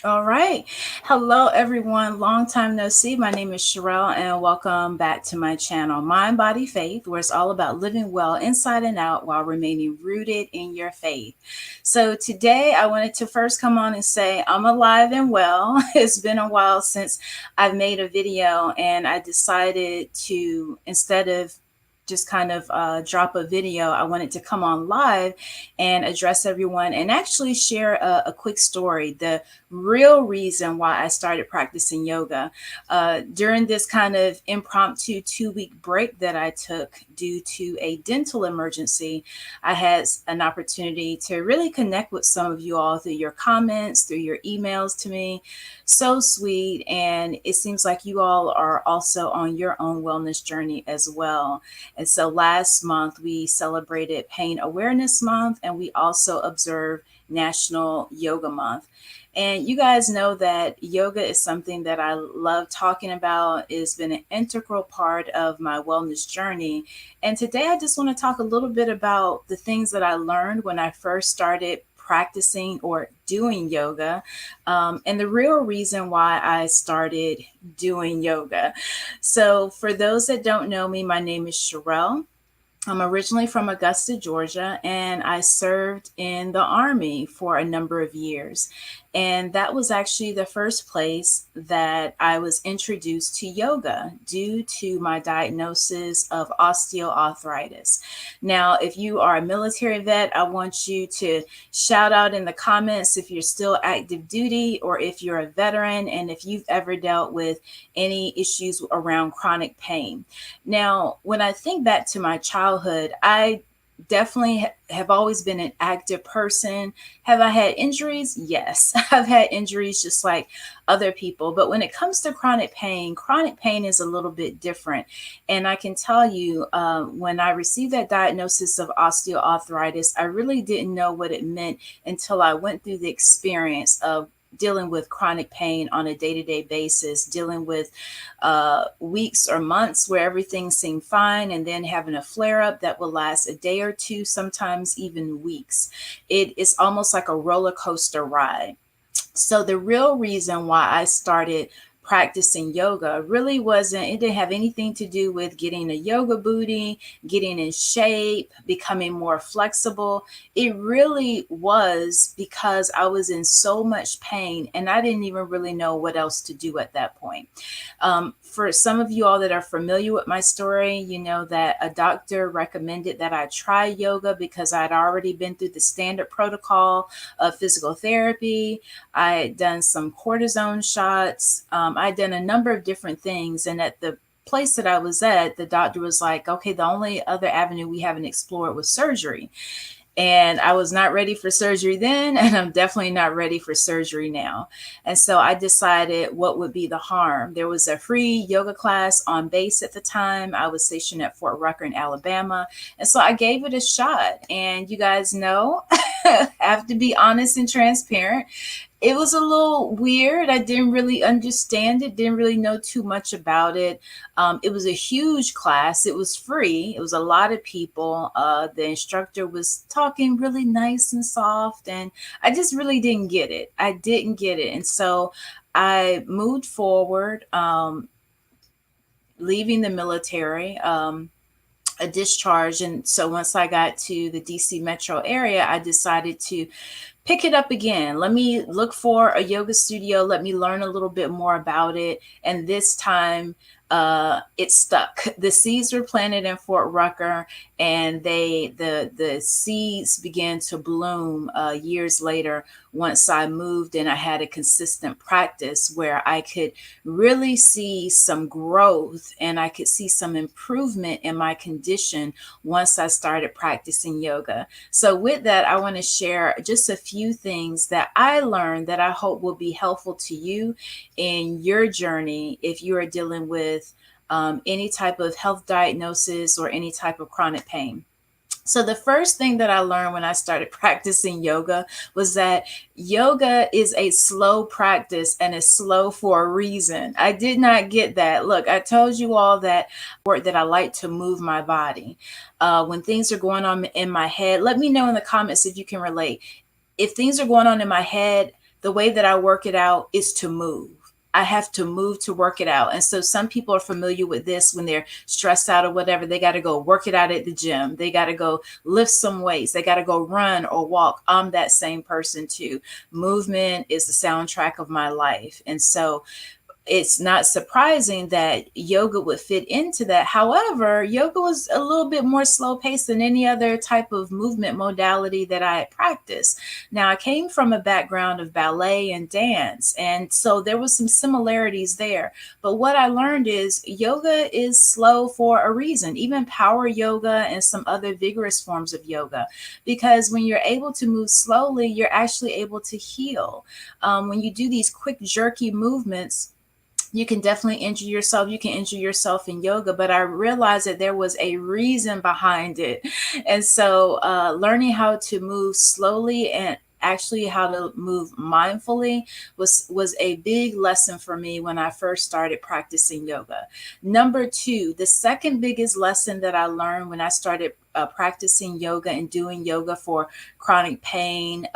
All right. Hello, everyone. Long time no see. My name is Sherrell, and welcome back to my channel, Mind, Body, Faith, where it's all about living well inside and out while remaining rooted in your faith. So, today I wanted to first come on and say I'm alive and well. It's been a while since I've made a video, and I decided to, instead of just kind of drop a video, I wanted to come on live and address everyone and actually share a quick story. The real reason why I started practicing yoga. During this kind of impromptu 2 week break that I took due to a dental emergency, I had an opportunity to really connect with some of you all through your comments, through your emails to me. So sweet. And it seems like you all are also on your own wellness journey as well. And so last month, we celebrated Pain Awareness Month, and we also observed National Yoga Month. And you guys know that yoga is something that I love talking about. It's been an integral part of my wellness journey. And today I just want to talk a little bit about the things that I learned when I first started practicing or doing yoga, and the real reason why I started doing yoga. So, for those that don't know me, my name is Sherrell. I'm originally from Augusta, Georgia, and I served in the Army for a number of years. And that was actually the first place that I was introduced to yoga due to my diagnosis of osteoarthritis. Now, if you are a military vet, I want you to shout out in the comments if you're still active duty or if you're a veteran and if you've ever dealt with any issues around chronic pain. Now, when I think back to my childhood, I definitely have always been an active person. Have I had injuries? Yes, I've had injuries just like other people. But when it comes to chronic pain is a little bit different. And I can tell you, when I received that diagnosis of osteoarthritis, I really didn't know what it meant until I went through the experience of dealing with chronic pain on a day-to-day basis, dealing with weeks or months where everything seemed fine, and then having a flare up that will last a day or two, sometimes even weeks. It is almost like a roller coaster ride. So the real reason why I started practicing yoga really wasn't, it didn't have anything to do with getting a yoga booty, getting in shape, becoming more flexible. It really was because I was in so much pain and I didn't even really know what else to do at that point. For some of you all that are familiar with my story, you know that a doctor recommended that I try yoga because I'd already been through the standard protocol of physical therapy. I had done some cortisone shots. I'd done a number of different things. And at the place that I was at, the doctor was like, okay, the only other avenue we haven't explored was surgery. And I was not ready for surgery then, and I'm definitely not ready for surgery now. And so I decided what would be the harm. There was a free yoga class on base at the time. I was stationed at Fort Rucker in Alabama. And so I gave it a shot. And you guys know, I have to be honest and transparent. It was a little weird. I didn't really understand it, didn't really know too much about it. It was a huge class. It was free. It was a lot of people. The instructor was talking really nice and soft, and I just really didn't get it. I didn't get it. And so I moved forward, leaving the military. A discharge. And so once I got to the DC metro area, I decided to pick it up again. Let me look for a yoga studio. Let me learn a little bit more about it. And this time, it stuck. The seeds were planted in Fort Rucker, and the seeds began to bloom years later. Once I moved and I had a consistent practice where I could really see some growth and I could see some improvement in my condition once I started practicing yoga. So, with that, I want to share just a few things that I learned that I hope will be helpful to you in your journey if you are dealing with any type of health diagnosis or any type of chronic pain. So, the first thing that I learned when I started practicing yoga was that yoga is a slow practice and it's slow for a reason. I did not get that. Look, I told you all that work that I like to move my body. When things are going on in my head, let me know in the comments if you can relate. If things are going on in my head, the way that I work it out is to move. I have to move to work it out. And so some people are familiar with this when they're stressed out or whatever. They got to go work it out at the gym. They got to go lift some weights. They got to go run or walk. I'm that same person too. Movement is the soundtrack of my life. And so it's not surprising that yoga would fit into that. However, yoga was a little bit more slow paced than any other type of movement modality that I had practiced. Now, I came from a background of ballet and dance, and so there was some similarities there. But what I learned is yoga is slow for a reason, even power yoga and some other vigorous forms of yoga, because when you're able to move slowly, you're actually able to heal. When you do these quick, jerky movements, you can definitely injure yourself. You can injure yourself in yoga, but I realized that there was a reason behind it. And so, learning how to move slowly and actually how to move mindfully was a big lesson for me when I first started practicing yoga. Number two, the second biggest lesson that I learned when I started practicing yoga and doing yoga for chronic pain,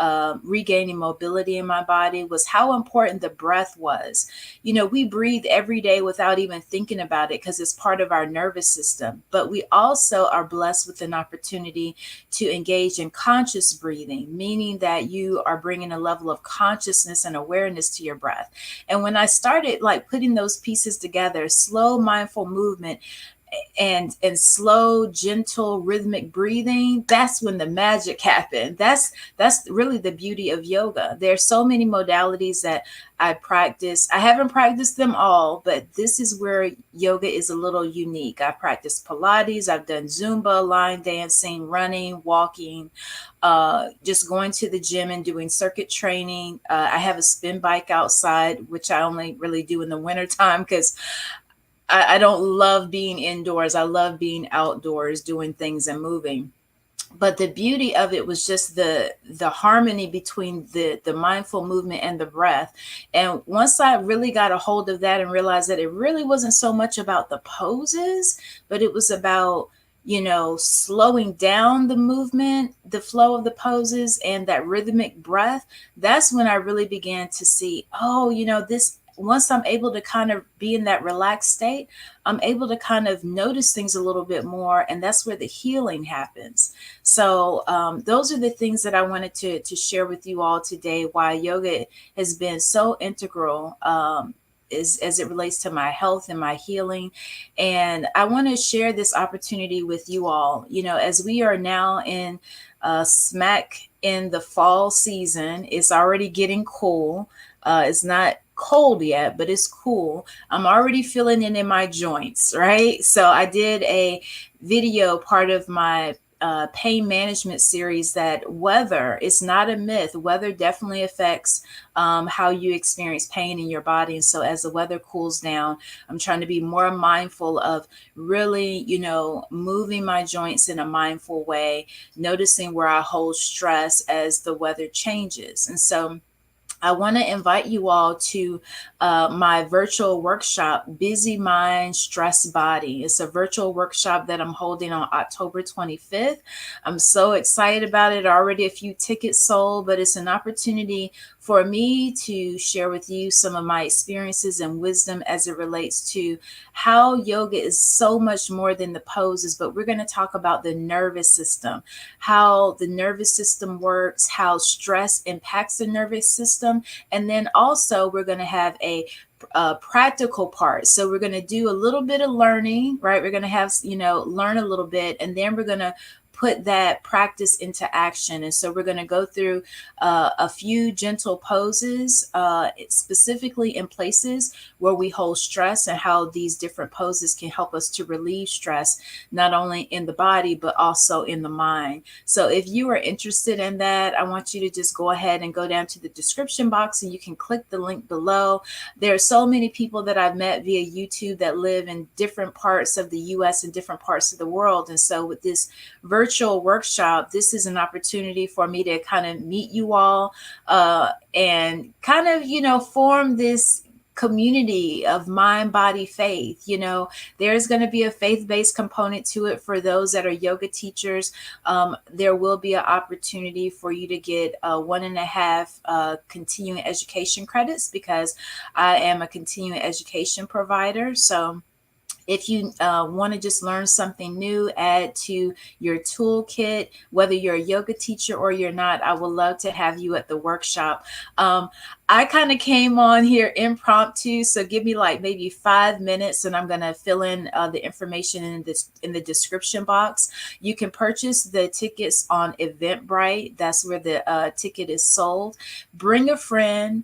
regaining mobility in my body, was how important the breath was. You know, we breathe every day without even thinking about it because it's part of our nervous system. But we also are blessed with an opportunity to engage in conscious breathing, meaning that you are bringing a level of consciousness and awareness to your breath. And when I started like putting those pieces together, slow, mindful movement, and slow, gentle, rhythmic breathing, that's when the magic happened. That's really the beauty of yoga. There's so many modalities that I practice. I haven't practiced them all, but this is where yoga is a little unique. I practice Pilates, I've done Zumba, line dancing, running, walking, just going to the gym and doing circuit training. I have a spin bike outside, which I only really do in the wintertime because I don't love being indoors. I love being outdoors, doing things and moving. But the beauty of it was just the harmony between the mindful movement and the breath. And once I really got a hold of that and realized that it really wasn't so much about the poses, but it was about, you know, slowing down the movement, the flow of the poses, and that rhythmic breath, that's when I really began to see, oh, you know, this, once I'm able to kind of be in that relaxed state, I'm able to kind of notice things a little bit more. And that's where the healing happens. So, those are the things that I wanted to share with you all today, why yoga has been so integral. As it relates to my health and my healing. And I want to share this opportunity with you all. You know, as we are now in smack in the fall season, it's already getting cool. It's not cold yet, but it's cool. I'm already feeling it in my joints, right? So I did a video, part of my pain management series, that weather is not a myth. Weather definitely affects how you experience pain in your body. And so as the weather cools down, I'm trying to be more mindful of really, you know, moving my joints in a mindful way, noticing where I hold stress as the weather changes. And so I want to invite you all to my virtual workshop, Busy Mind, Stress Body. It's a virtual workshop that I'm holding on October 25th. I'm so excited about it. Already a few tickets sold, but it's an opportunity for me to share with you some of my experiences and wisdom as it relates to how yoga is so much more than the poses, but we're going to talk about the nervous system, how the nervous system works, how stress impacts the nervous system. And then also we're going to have a practical part. So we're going to do a little bit of learning, right? We're going to have, you know, learn a little bit, and then we're going to put that practice into action. And so we're going to go through a few gentle poses, specifically in places where we hold stress, and how these different poses can help us to relieve stress, not only in the body, but also in the mind. So if you are interested in that, I want you to just go ahead and go down to the description box and you can click the link below. There are so many people that I've met via YouTube that live in different parts of the US and different parts of the world. And so with this virtual workshop, this is an opportunity for me to kind of meet you all and kind of, you know, form this community of mind, body, faith. There's going to be a faith-based component to it for those that are yoga teachers. There will be an opportunity for you to get 1.5 continuing education credits, because I am a continuing education provider. So if you want to just learn something new, add to your toolkit, whether you're a yoga teacher or you're not, I would love to have you at the workshop. I kind of came on here impromptu, so give me like maybe 5 minutes, and I'm going to fill in the information in the description box. You can purchase the tickets on Eventbrite. That's where the ticket is sold. Bring a friend.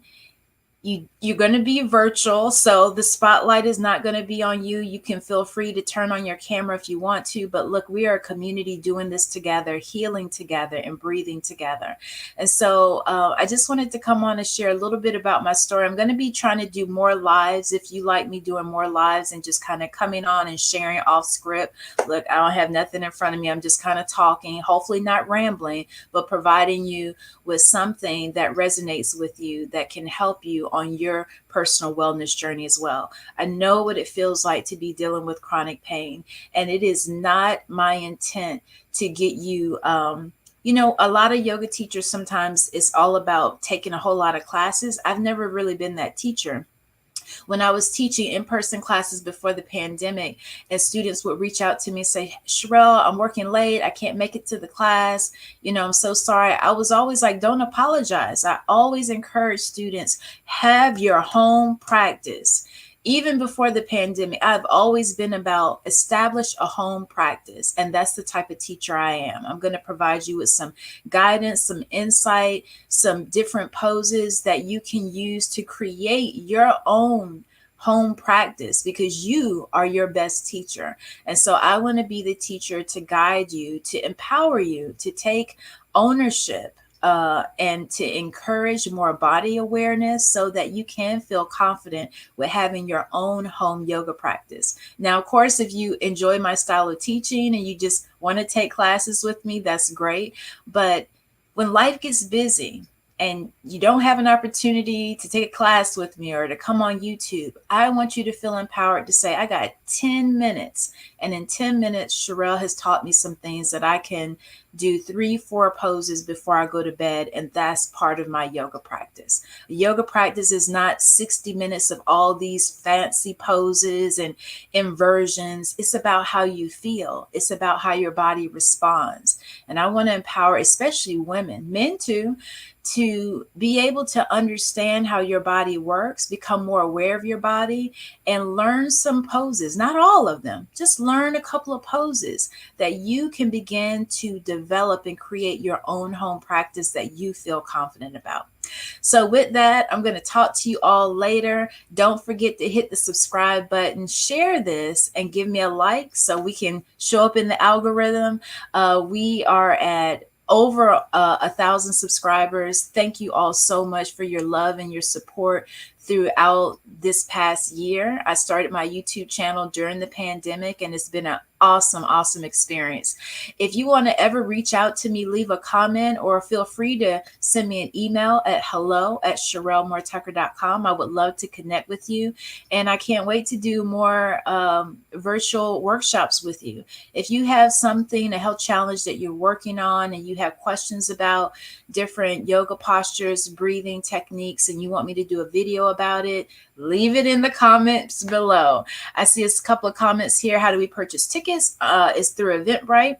You're going to be virtual, so the spotlight is not going to be on you. You can feel free to turn on your camera if you want to, but look, we are a community doing this together, healing together, and breathing together. And so I just wanted to come on and share a little bit about my story. I'm going to be trying to do more lives. If you like me doing more lives and just kind of coming on and sharing off script, look, I don't have nothing in front of me. I'm just kind of talking, hopefully not rambling, but providing you with something that resonates with you, that can help you on your personal wellness journey as well. I know what it feels like to be dealing with chronic pain, and it is not my intent to get you. A lot of yoga teachers, sometimes it's all about taking a whole lot of classes. I've never really been that teacher. When I was teaching in-person classes before the pandemic, and students would reach out to me and say, Sherrell, I'm working late. I can't make it to the class. I'm so sorry. I was always like, don't apologize. I always encourage students, have your home practice. Even before the pandemic, I've always been about establish a home practice. And that's the type of teacher I am. I'm going to provide you with some guidance, some insight, some different poses that you can use to create your own home practice, because you are your best teacher. And so I want to be the teacher to guide you, to empower you, to take ownership, and to encourage more body awareness so that you can feel confident with having your own home yoga practice. Now, of course, if you enjoy my style of teaching and you just want to take classes with me, that's great. But when life gets busy and you don't have an opportunity to take a class with me or to come on YouTube, I want you to feel empowered to say, I got 10 minutes. And in 10 minutes, Sherrell has taught me some things that I can do 3-4 poses before I go to bed. And that's part of my yoga practice. Yoga practice is not 60 minutes of all these fancy poses and inversions. It's about how you feel. It's about how your body responds. And I want to empower, especially women, men too, to be able to understand how your body works, become more aware of your body, and learn some poses. Not all of them, just learn a couple of poses that you can begin to develop and create your own home practice that you feel confident about. So with that, I'm going to talk to you all later. Don't forget to hit the subscribe button, share this, and give me a like so we can show up in the algorithm. We are at over 1,000 subscribers. Thank you all so much for your love and your support throughout this past year. I started my YouTube channel during the pandemic, and it's been an awesome experience. If you want to ever reach out to me, leave a comment or feel free to send me an email at hello@sherrellmoretucker.com. I would love to connect with you, and I can't wait to do more virtual workshops with you. If you have something, a health challenge that you're working on, and you have questions about different yoga postures, breathing techniques, and you want me to do a video about it, leave it in the comments below. I see a couple of comments here. How do we purchase tickets? It's through Eventbrite.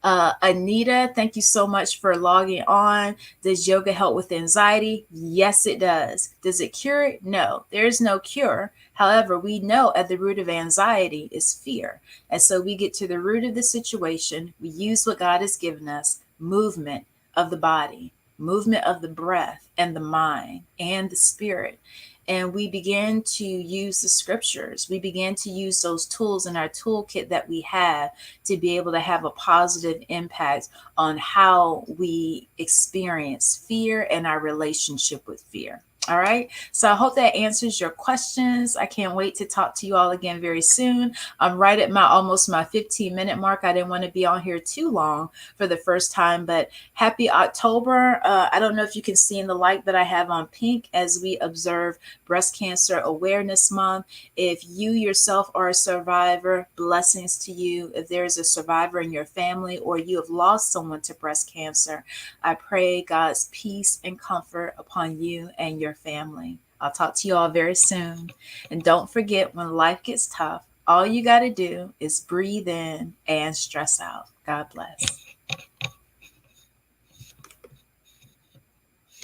Anita, thank you so much for logging on. Does yoga help with anxiety? Yes, it does. Does it cure it? No, there's no cure. However, we know at the root of anxiety is fear. And so we get to the root of the situation. We use what God has given us, movement of the body, movement of the breath and the mind and the spirit. And we begin to use the scriptures. We begin to use those tools in our toolkit that we have to be able to have a positive impact on how we experience fear and our relationship with fear. All right. So I hope that answers your questions. I can't wait to talk to you all again very soon. I'm right at my almost my 15-minute mark. I didn't want to be on here too long for the first time, but happy October. I don't know if you can see in the light that I have on pink as we observe Breast Cancer Awareness Month. If you yourself are a survivor, blessings to you. If there is a survivor in your family or you have lost someone to breast cancer, I pray God's peace and comfort upon you and your family. I'll talk to you all very soon. And don't forget, when life gets tough, all you got to do is breathe in and stress out. God bless.